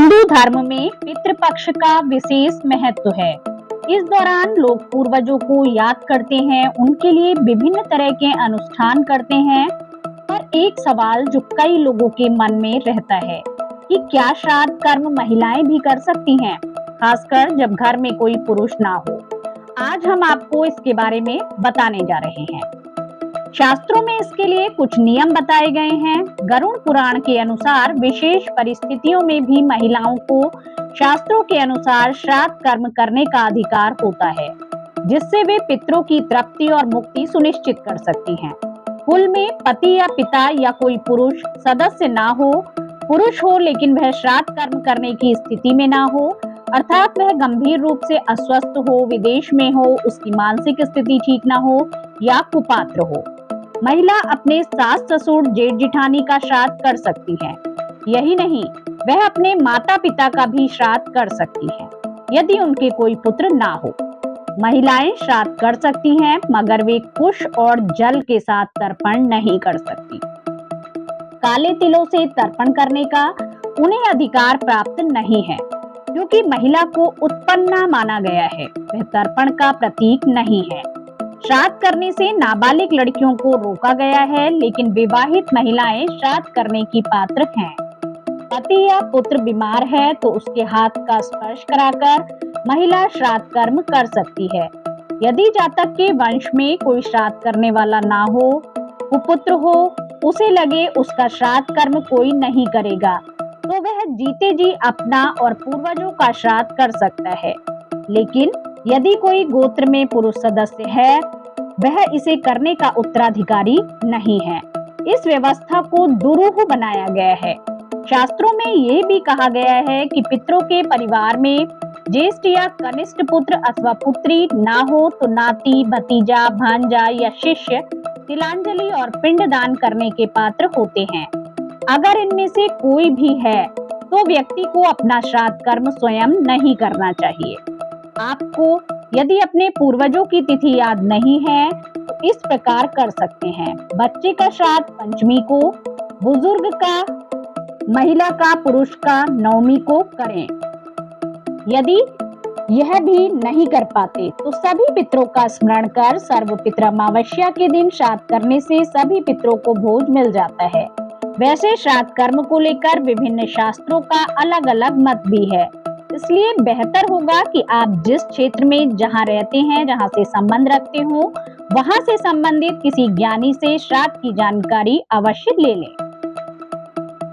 हिंदू धर्म में पितृपक्ष का विशेष महत्व है। इस दौरान लोग पूर्वजों को याद करते हैं, उनके लिए विभिन्न तरह के अनुष्ठान करते हैं। पर एक सवाल जो कई लोगों के मन में रहता है कि क्या श्राद्ध कर्म महिलाएं भी कर सकती हैं, खासकर जब घर में कोई पुरुष ना हो। आज हम आपको इसके बारे में बताने जा रहे हैं। शास्त्रों में इसके लिए कुछ नियम बताए गए हैं। गरुड़ पुराण के अनुसार विशेष परिस्थितियों में भी महिलाओं को शास्त्रों के अनुसार श्राद्ध कर्म करने का अधिकार होता है, जिससे वे पितरों की तृप्ति और मुक्ति सुनिश्चित कर सकती हैं। कुल में पति या पिता या कोई पुरुष सदस्य ना हो, पुरुष हो लेकिन वह श्राद्ध कर्म करने की स्थिति में ना हो, अर्थात वह गंभीर रूप से अस्वस्थ हो, विदेश में हो, उसकी मानसिक स्थिति ठीक ना हो या कुपात्र हो। महिला अपने सास ससुर जेठ जिठानी का श्राद्ध कर सकती है। यही नहीं, वह अपने माता पिता का भी श्राद्ध कर सकती है यदि उनके कोई पुत्र ना हो। महिलाएं श्राद्ध कर सकती हैं, मगर वे कुश और जल के साथ तर्पण नहीं कर सकती। काले तिलों से तर्पण करने का उन्हें अधिकार प्राप्त नहीं है, क्योंकि महिला को उत्पन्न माना गया है, वह तर्पण का प्रतीक नहीं है। श्राद्ध करने से नाबालिग लड़कियों को रोका गया है, लेकिन विवाहित महिलाएं श्राद्ध करने की पात्र हैं। पति या पुत्र बीमार है तो उसके हाथ का स्पर्श कराकर महिला श्राद्ध कर्म कर सकती है। यदि जातक के वंश में कोई श्राद्ध करने वाला ना हो, कुपुत्र हो, उसे लगे उसका श्राद्ध कर्म कोई नहीं करेगा, तो वह जीते जी अपना और पूर्वजों का श्राद्ध कर सकता है। लेकिन यदि कोई गोत्र में पुरुष सदस्य है, वह इसे करने का उत्तराधिकारी नहीं है। इस व्यवस्था को दुरूह बनाया गया है। शास्त्रों में यह भी कहा गया है कि पितरों के परिवार में ज्येष्ठ या कनिष्ठ पुत्र अथवा पुत्री ना हो तो नाती, भतीजा, भांजा या शिष्य तिलांजलि और पिंडदान करने के पात्र होते हैं। अगर इनमें से कोई भी है तो व्यक्ति को अपना श्राद्ध कर्म स्वयं नहीं करना चाहिए। आपको यदि अपने पूर्वजों की तिथि याद नहीं है तो इस प्रकार कर सकते हैं। बच्चे का श्राद्ध पंचमी को, बुजुर्ग का, महिला का, पुरुष का नवमी को करें। यदि यह भी नहीं कर पाते तो सभी पितरों का स्मरण कर सर्वपित्र अमावस्या के दिन श्राद्ध करने से सभी पितरों को भोज मिल जाता है। वैसे श्राद्ध कर्म को लेकर विभिन्न शास्त्रों का अलग अलग मत भी है, इसलिए बेहतर होगा कि आप जिस क्षेत्र में जहां रहते हैं, जहां से संबंध रखते हो, वहां से संबंधित किसी ज्ञानी से श्राद्ध की जानकारी अवश्य ले लें।